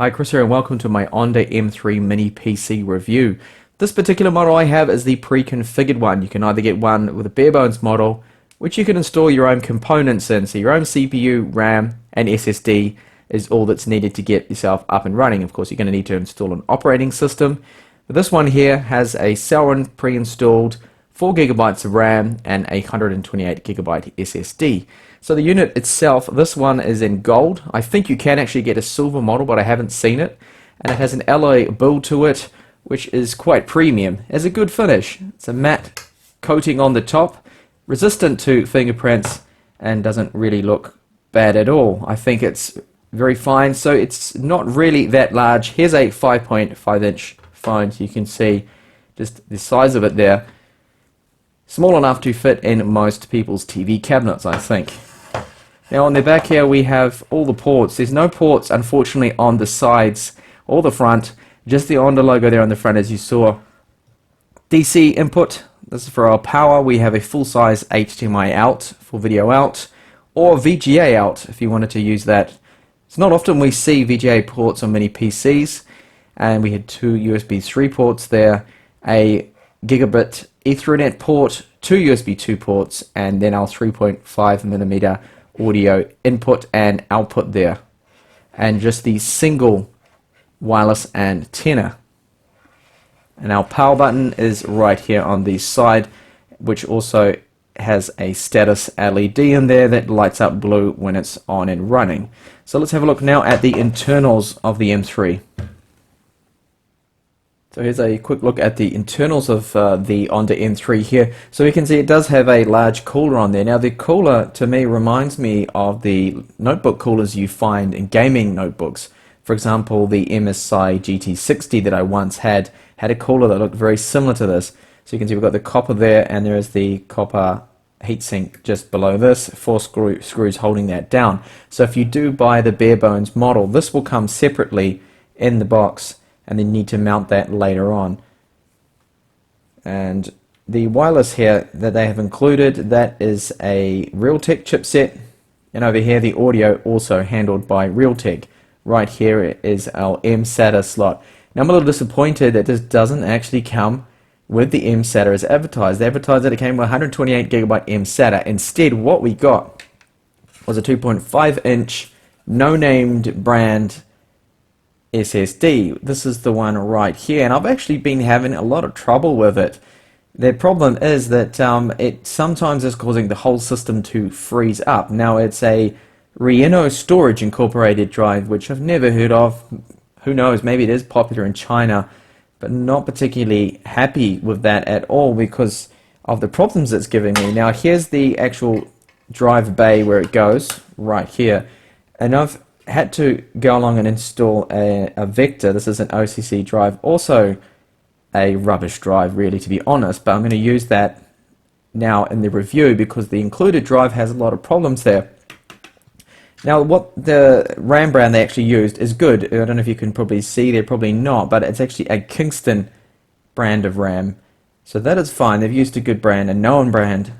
Hi, Chris here and welcome to my Onda M3 Mini PC review. This particular model I have is the pre-configured one. You can either get one with a bare bones model, which you can install your own components in. So your own CPU, RAM, and SSD is all that's needed to get yourself up and running. Of course, you're going to need to install an operating system. But this one here has a Celeron pre-installed 4 gigabytes of RAM and a 128 gigabyte SSD. So the unit itself, this one is in gold. I think you can actually get a silver model, but I haven't seen it. And it has an alloy build to it, which is quite premium. It has a good finish. It's a matte coating on the top, resistant to fingerprints, and doesn't really look bad at all. I think it's very fine, so it's not really that large. Here's a 5.5 inch phone, so you can see just the size of it there. Small enough to fit in most people's TV cabinets, I think. Now on the back here we have all the ports. There's no ports unfortunately on the sides or the front, just the Onda logo there on the front as you saw. DC input, this is for our power. We have a full-size HDMI out for video out, or VGA out if you wanted to use that. It's not often we see VGA ports on many PCs, and we had two USB 3 ports there, a gigabit Ethernet port, two USB 2 ports, and then our 3.5mm audio input and output there, and just the single wireless antenna. And our power button is right here on the side, which also has a status LED in there that lights up blue when it's on and running. So let's have a look now at the internals of the M3. So here's a quick look at the internals of the Onda M3 here. So you can see it does have a large cooler on there. Now the cooler to me reminds me of the notebook coolers you find in gaming notebooks. For example, the MSI GT60 that I once had a cooler that looked very similar to this. So you can see we've got the copper there, and there is the copper heatsink just below this, 4 screws holding that down. So if you do buy the bare bones model, this will come separately in the box, and then need to mount that later on. And the wireless here that they have included, that is a Realtek chipset, and over here the audio also handled by Realtek. Right here is our mSATA slot. Now I'm a little disappointed that this doesn't actually come with the mSATA as advertised. They advertised that it came with 128 gigabyte mSATA. Instead, what we got was a 2.5 inch no named brand SSD. This is the one right here, and I've actually been having a lot of trouble with it. The problem is that it sometimes is causing the whole system to freeze up. Now it's a Reno storage incorporated drive, which I've never heard of. Who knows, maybe it is popular in China, but not particularly happy with that at all because of the problems it's giving me. Now here's the actual drive bay where it goes, right here, and I've had to go along and install a Vector. This is an OCC drive, also a rubbish drive really, to be honest, but I'm going to use that now in the review because the included drive has a lot of problems there. Now what the RAM brand they actually used is good. I don't know if you can probably see there, probably not, but it's actually a Kingston brand of RAM, so that is fine. They've used a good brand, a known brand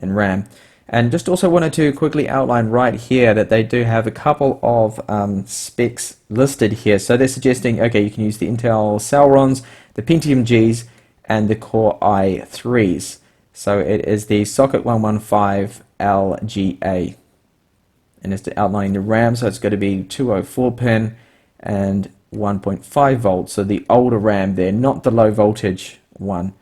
in RAM. And just also wanted to quickly outline right here that they do have a couple of specs listed here. So they're suggesting, okay, you can use the Intel Celerons, the Pentium Gs, and the Core i3s. So it is the socket 115 LGA. And it's outlining the RAM, so it's going to be 204 pin and 1.5 volts. So the older RAM there, not the low voltage one.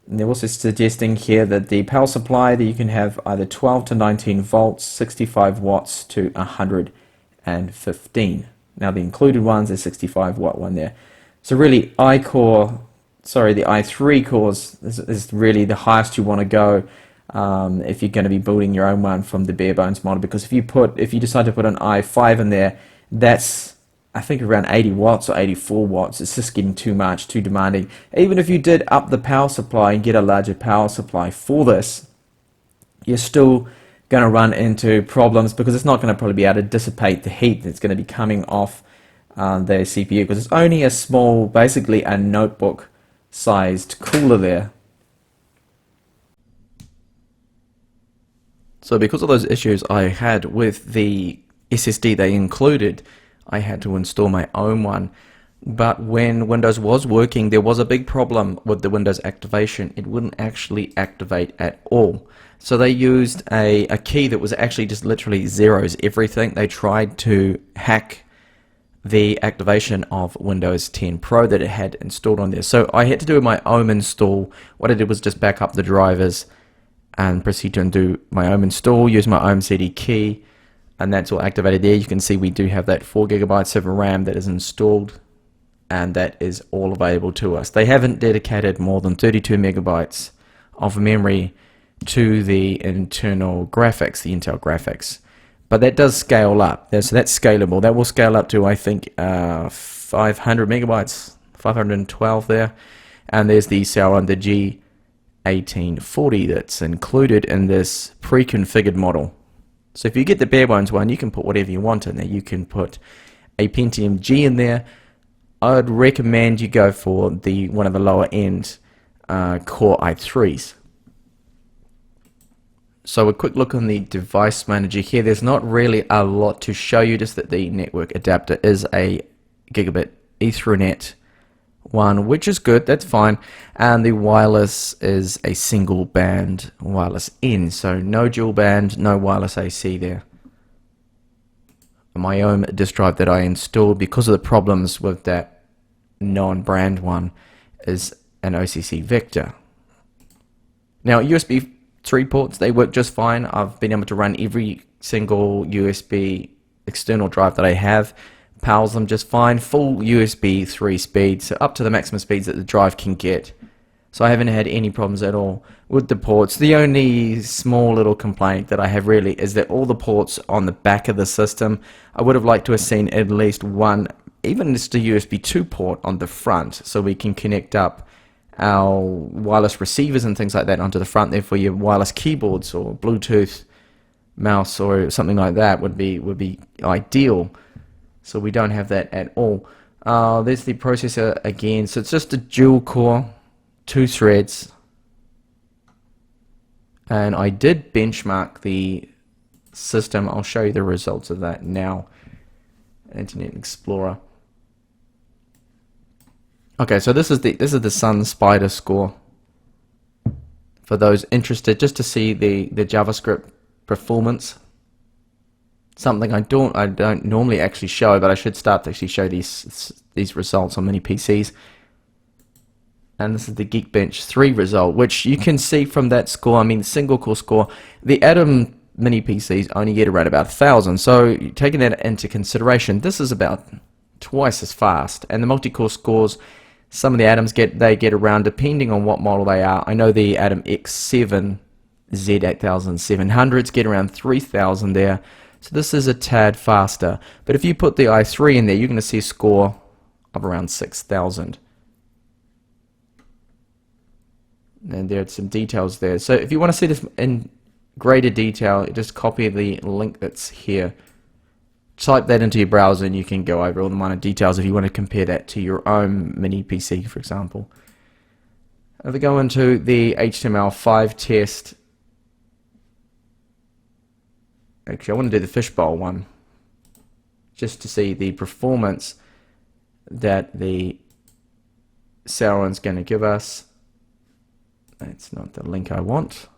And they're also suggesting here that the power supply that you can have either 12 to 19 volts, 65 watts to 115. Now the included ones is 65 watt one there. So really the i3 cores is really the highest you want to go if you're going to be building your own one from the bare bones model, because if you decide to put an i5 in there, that's I think around 80 watts or 84 watts. It's just getting too much, too demanding. Even if you did up the power supply and get a larger power supply for this, you're still going to run into problems because it's not going to probably be able to dissipate the heat that's going to be coming off the CPU, because it's only a small, basically a notebook sized cooler there. So because of those issues I had with the SSD they included, I had to install my own one. But when Windows was working, there was a big problem with the Windows activation. It wouldn't actually activate at all. So they used a key that was actually just literally zeros everything. They tried to hack the activation of Windows 10 Pro that it had installed on there. So I had to do my own install. What I did was just back up the drivers and proceed to do my own install, use my own CD key, and that's all activated there. You can see we do have that 4 gigabytes of RAM that is installed, and that is all available to us. They haven't dedicated more than 32 megabytes of memory to the internal graphics, the Intel graphics. But that does scale up. So that's scalable. That will scale up to, I think, 500 megabytes, 512 there. And there's the Celeron, the G1840 that's included in this pre-configured model. So if you get the bare bones one, you can put whatever you want in there. You can put a Pentium G in there. I'd recommend you go for one of the lower end Core i3s. So a quick look on the device manager here. There's not really a lot to show you, just that the network adapter is a gigabit Ethernet one, which is good, that's fine. And the wireless is a single band wireless in, so no dual band, no wireless AC there. My own disk drive that I installed, because of the problems with that non-brand one, is an OCC Vector. Now USB 3 ports, they work just fine. I've been able to run every single USB external drive that I have, powers them just fine, full USB 3 speed, so up to the maximum speeds that the drive can get. So I haven't had any problems at all with the ports. The only small little complaint that I have really is that all the ports on the back of the system, I would have liked to have seen at least one, even just a USB 2 port on the front, so we can connect up our wireless receivers and things like that onto the front there for your wireless keyboards, or Bluetooth mouse or something like that would be ideal. So we don't have that at all. There's the processor again. So it's just a dual core, 2 threads, and I did benchmark the system. I'll show you the results of that now. Internet Explorer. Okay, so this is the Sun Spider score. For those interested, just to see the JavaScript performance. Something I don't normally actually show, but I should start to actually show these results on many PCs. And this is the Geekbench 3 result, which you can see from that score. I mean, the single core score. The Atom mini PCs only get around about 1,000. So taking that into consideration, this is about twice as fast. And the multi-core scores, some of the Atoms get around, depending on what model they are. I know the Atom X7 Z8700s get around 3,000 there. So this is a tad faster. But if you put the i3 in there, you're going to see a score of around 6,000. And there's some details there. So if you want to see this in greater detail, just copy the link that's here. Type that into your browser and you can go over all the minor details if you want to compare that to your own mini PC, for example. If we go into the HTML5 test, actually I want to do the fishbowl one, just to see the performance that the Celeron's going to give us. That's not the link I want.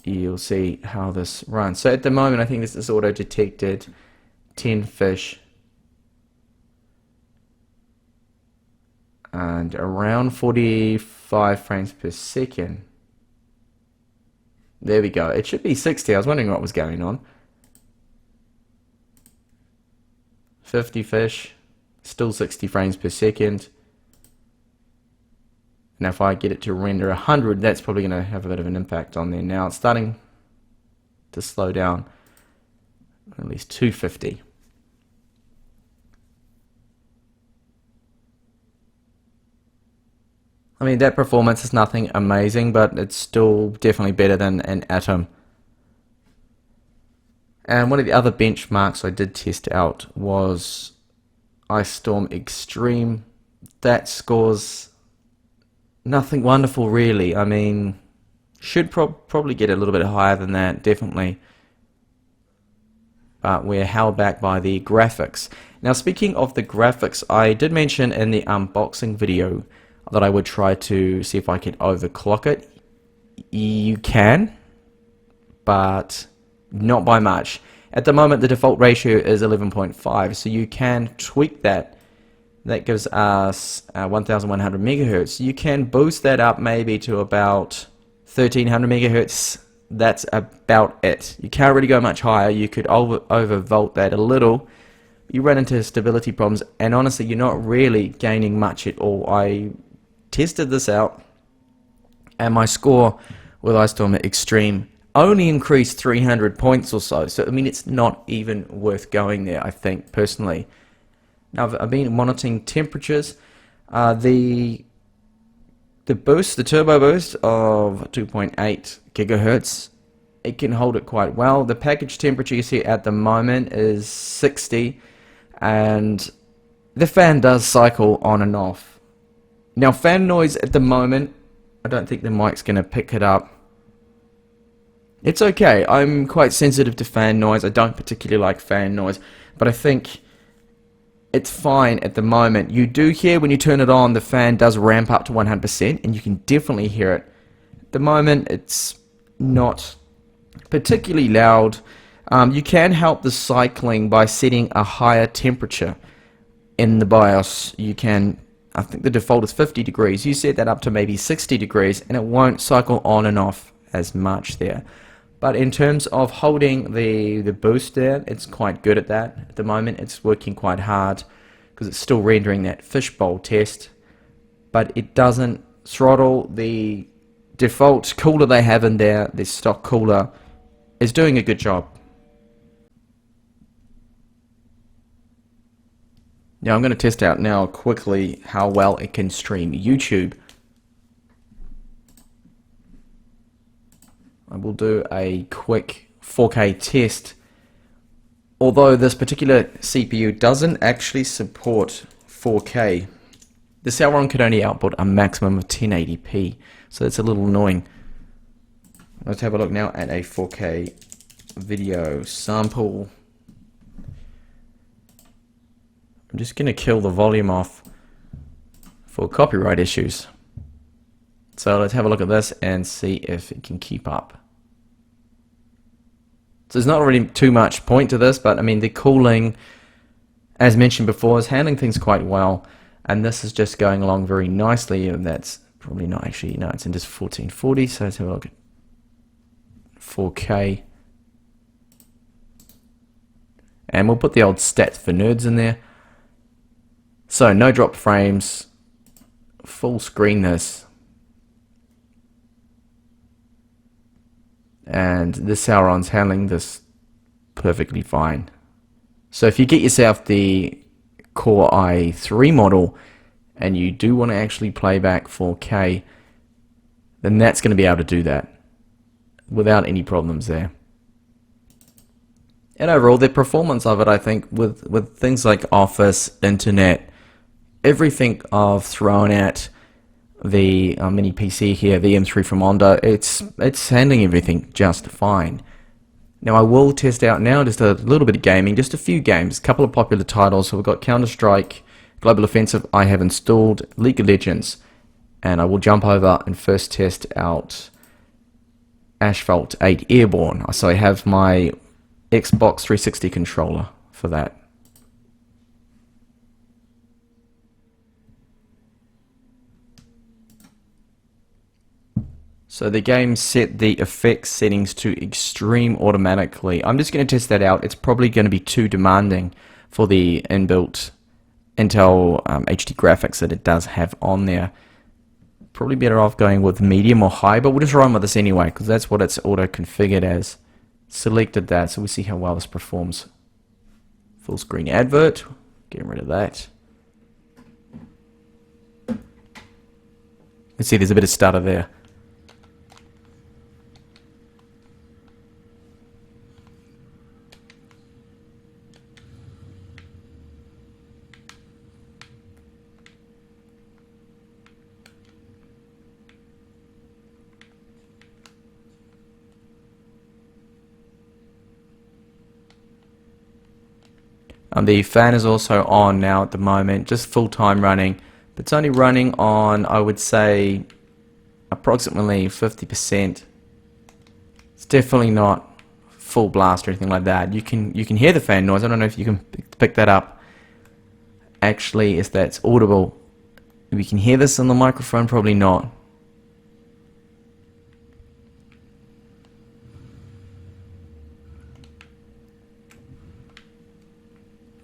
You'll see how this runs. So at the moment, I think this is auto-detected 10 fish and around 45 frames per second. There we go. It should be 60. I was wondering what was going on. 50 fish, still 60 frames per second. Now if I get it to render 100, that's probably going to have a bit of an impact on there. Now it's starting to slow down, at least 250. I mean, that performance is nothing amazing, but it's still definitely better than an Atom. And one of the other benchmarks I did test out was Ice Storm Extreme. That scores nothing wonderful really. I mean, Should probably get a little bit higher than that, definitely. But we're held back by the graphics. Now, speaking of the graphics, I did mention in the unboxing video that I would try to see if I could overclock it. You can, but not by much. At the moment, the default ratio is 11.5, so you can tweak that. That gives us 1100 megahertz. You can boost that up maybe to about 1300 megahertz. That's about it. You can't really go much higher. You could overvolt that a little. You run into stability problems, and honestly, you're not really gaining much at all. I tested this out, and my score with Storm Extreme only increased 300 points or so. So I mean, it's not even worth going there, I think, personally. Now, I've been monitoring temperatures. The boost, the turbo boost of 2.8 gigahertz, it can hold it quite well. The package temperature you see at the moment is 60, and the fan does cycle on and off. Now, fan noise at the moment, I don't think the mic's going to pick it up. It's okay. I'm quite sensitive to fan noise. I don't particularly like fan noise, but I think it's fine at the moment. You do hear when you turn it on, the fan does ramp up to 100%, and you can definitely hear it. At the moment, it's not particularly loud. You can help the cycling by setting a higher temperature in the BIOS. You can, I think the default is 50 degrees. You set that up to maybe 60 degrees, and it won't cycle on and off as much there. But in terms of holding the boost there, it's quite good at that. At the moment, it's working quite hard because it's still rendering that fishbowl test, but it doesn't throttle. The default cooler they have in there, the stock cooler, is doing a good job. Now I'm going to test out now quickly how well it can stream YouTube. I will do a quick 4K test. Although this particular CPU doesn't actually support 4K, the Celeron can only output a maximum of 1080p, so that's a little annoying. Let's have a look now at a 4K video sample. I'm just going to kill the volume off for copyright issues. So let's have a look at this and see if it can keep up. So there's not really too much point to this, but I mean the cooling, as mentioned before, is handling things quite well, and this is just going along very nicely. And that's probably not actually, no, it's in just 1440, so let's have a look at 4K. And we'll put the old stats for nerds in there. So no drop frames, full screen this. And the Celeron's handling this perfectly fine. So if you get yourself the Core i3 model and you do want to actually play back 4K, then that's going to be able to do that without any problems there. And overall, the performance of it, I think, with things like Office, Internet, everything I've thrown at the mini PC here, the M3 from Onda, it's handling everything just fine. Now I will test out now just a little bit of gaming, just a few games, a couple of popular titles. So we've got Counter-Strike, Global Offensive I have installed, League of Legends, and I will jump over and first test out Asphalt 8 Airborne. So I have my Xbox 360 controller for that. So the game set the effects settings to extreme automatically. I'm just going to test that out. It's probably going to be too demanding for the inbuilt Intel HD graphics that it does have on there. Probably better off going with medium or high, but we'll just run with this anyway because that's what it's auto configured as. Selected that, so we'll see how well this performs. Full screen advert, getting rid of that. Let's see, there's a bit of stutter there. The fan is also on now at the moment, just full time running, but it's only running on, I would say, approximately 50%. It's definitely not full blast or anything like that. You can hear the fan noise. I don't know if you can pick that up. Actually, if that's audible. If you can hear this on the microphone, probably not.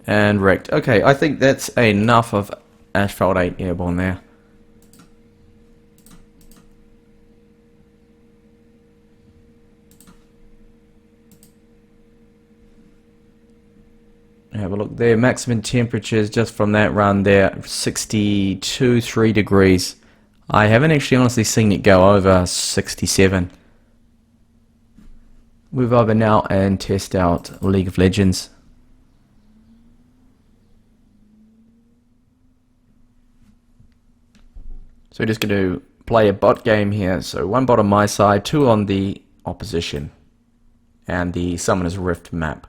And wrecked. Okay, I think that's enough of Asphalt 8 Airborne there. Have a look there. Maximum temperatures just from that run there, 3 degrees. I haven't actually honestly seen it go over 67. Move over now and test out League of Legends. So we're just going to play a bot game here. So 1 bot on my side, 2 on the opposition. And the Summoner's Rift map.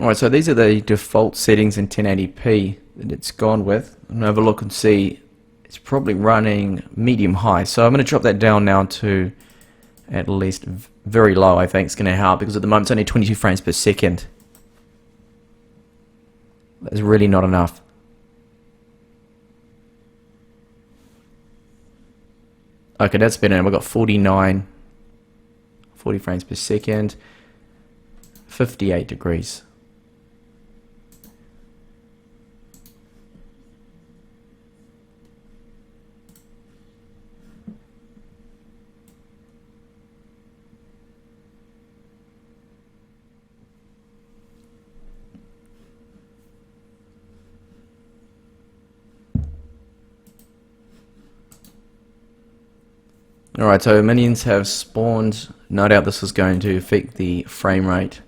Alright, so these are the default settings in 1080p that it's gone with. I'm going to have a look and see. It's probably running medium high. So I'm going to drop that down now to at least very low. I think it's going to help because at the moment it's only 22 frames per second. That's really not enough. Okay, that's better. We've got 40 frames per second, 58 degrees. Alright, so minions have spawned. No doubt this is going to affect the frame rate.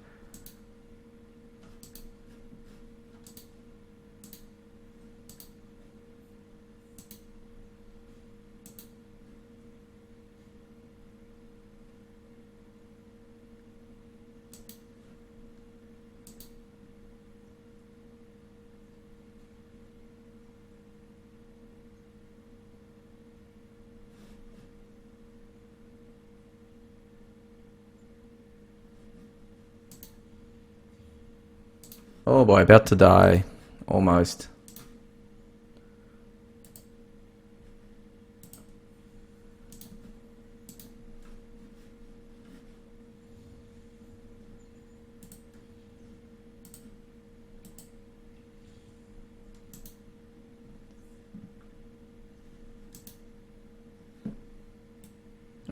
Oh boy, about to die. Almost.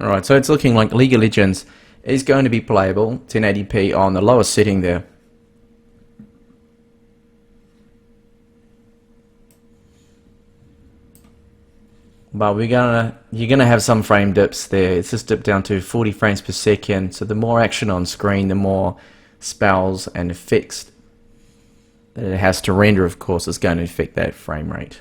Alright, so it's looking like League of Legends is going to be playable, 1080p on the lowest setting there. But you're gonna have some frame dips there. It's just dipped down to 40 frames per second. So the more action on screen, the more spells and effects that it has to render, of course, is going to affect that frame rate.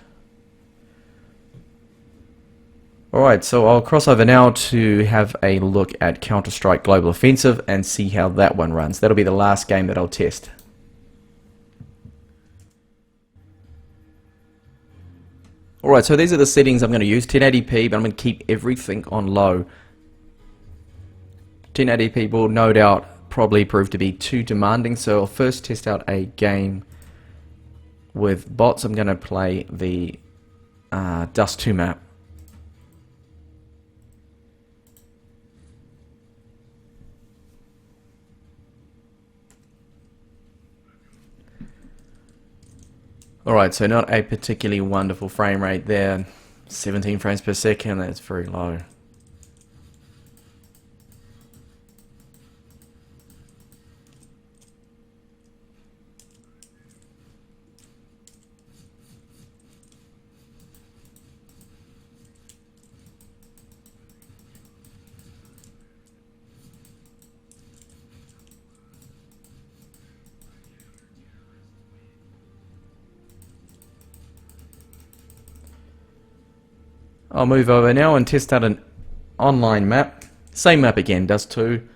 Alright, so I'll cross over now to have a look at Counter-Strike Global Offensive and see how that one runs. That'll be the last game that I'll test. Alright, so these are the settings I'm going to use. 1080p, but I'm going to keep everything on low. 1080p will no doubt probably prove to be too demanding, so I'll first test out a game with bots. I'm going to play the Dust 2 map. Alright, so not a particularly wonderful frame rate there. 17 frames per second, that's very low. I'll move over now and test out an online map. Same map again, does too.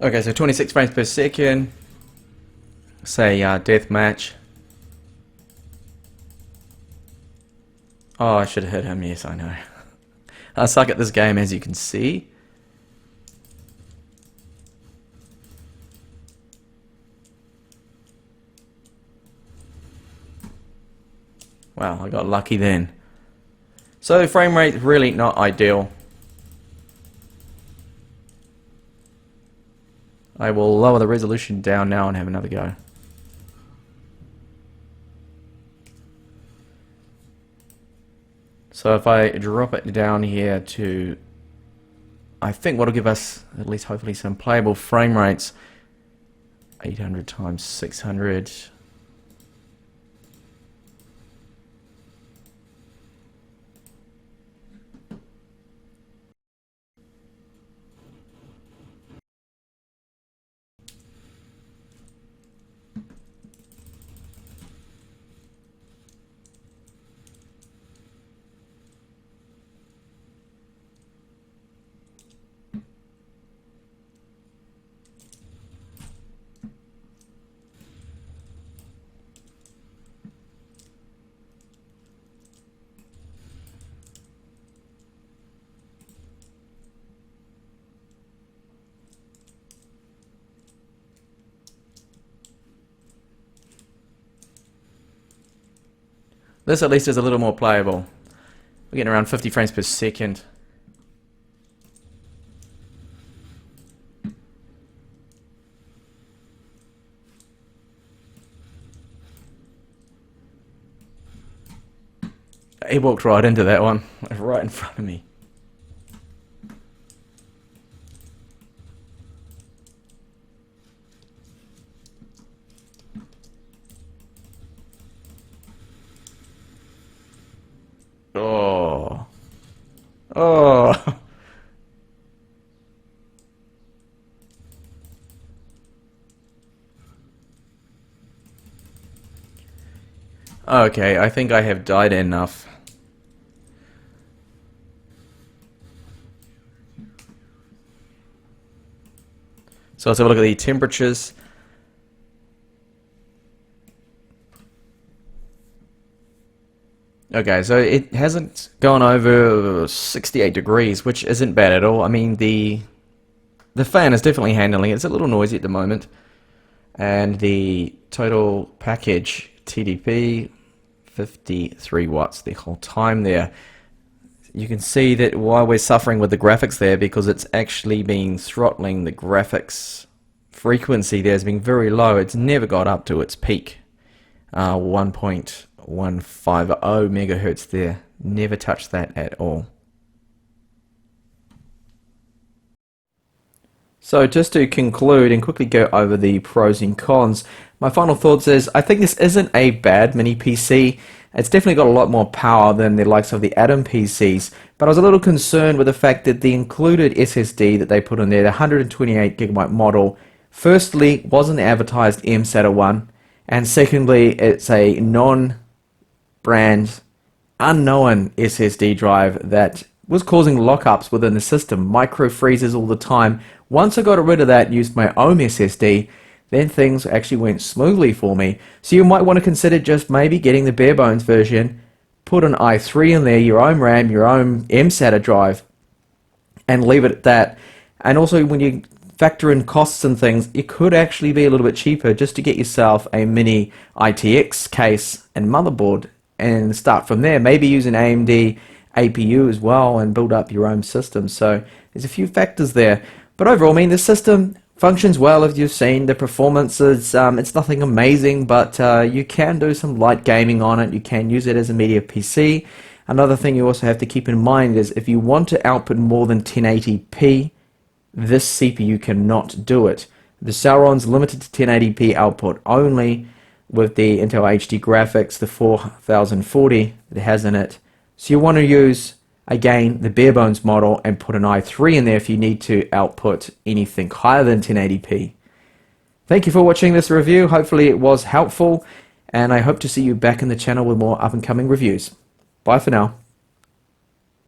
Okay, so 26 frames per second. Say deathmatch. Oh, I should have hit him. Yes, I know. I suck at this game, as you can see. Wow, I got lucky then. So frame rate really not ideal. I will lower the resolution down now and have another go. So if I drop it down here to, I think what'll give us at least hopefully some playable frame rates, 800 times 600. This at least is a little more playable. We're getting around 50 frames per second. He walked right into that one, right in front of me. Oh. Oh. Okay, I think I have died enough. So let's have a look at the temperatures. Okay, so it hasn't gone over 68 degrees, which isn't bad at all. I mean, the fan is definitely handling it. It's a little noisy at the moment. And the total package TDP 53 watts the whole time there. You can see that why we're suffering with the graphics there, because it's actually been throttling the graphics frequency there has been very low. It's never got up to its peak, 1.150 megahertz there. Never touched that at all. So just to conclude and quickly go over the pros and cons, my final thoughts is I think this isn't a bad mini PC. It's definitely got a lot more power than the likes of the Atom PCs, but I was a little concerned with the fact that the included SSD that they put in there, the 128 gigabyte model, firstly wasn't advertised mSATA one, and secondly it's a non-brand, unknown SSD drive that was causing lockups within the system, micro freezes all the time. Once I got rid of that and used my own SSD, then things actually went smoothly for me. So you might want to consider just maybe getting the bare bones version, put an i3 in there, your own RAM, your own mSATA drive, and leave it at that. And also when you factor in costs and things, it could actually be a little bit cheaper just to get yourself a mini ITX case and motherboard and start from there. Maybe use an AMD APU as well and build up your own system. So there's a few factors there. But overall, I mean, the system functions well, as you've seen. The performance is, it's nothing amazing, but you can do some light gaming on it. You can use it as a media PC. Another thing you also have to keep in mind is if you want to output more than 1080p, this CPU cannot do it. The Celeron's limited to 1080p output only with the Intel HD graphics, the 4040 that it has in it. So you want to use, again, the bare bones model and put an i3 in there if you need to output anything higher than 1080p. Thank you for watching this review. Hopefully it was helpful, and I hope to see you back in the channel with more up and coming reviews. Bye for now.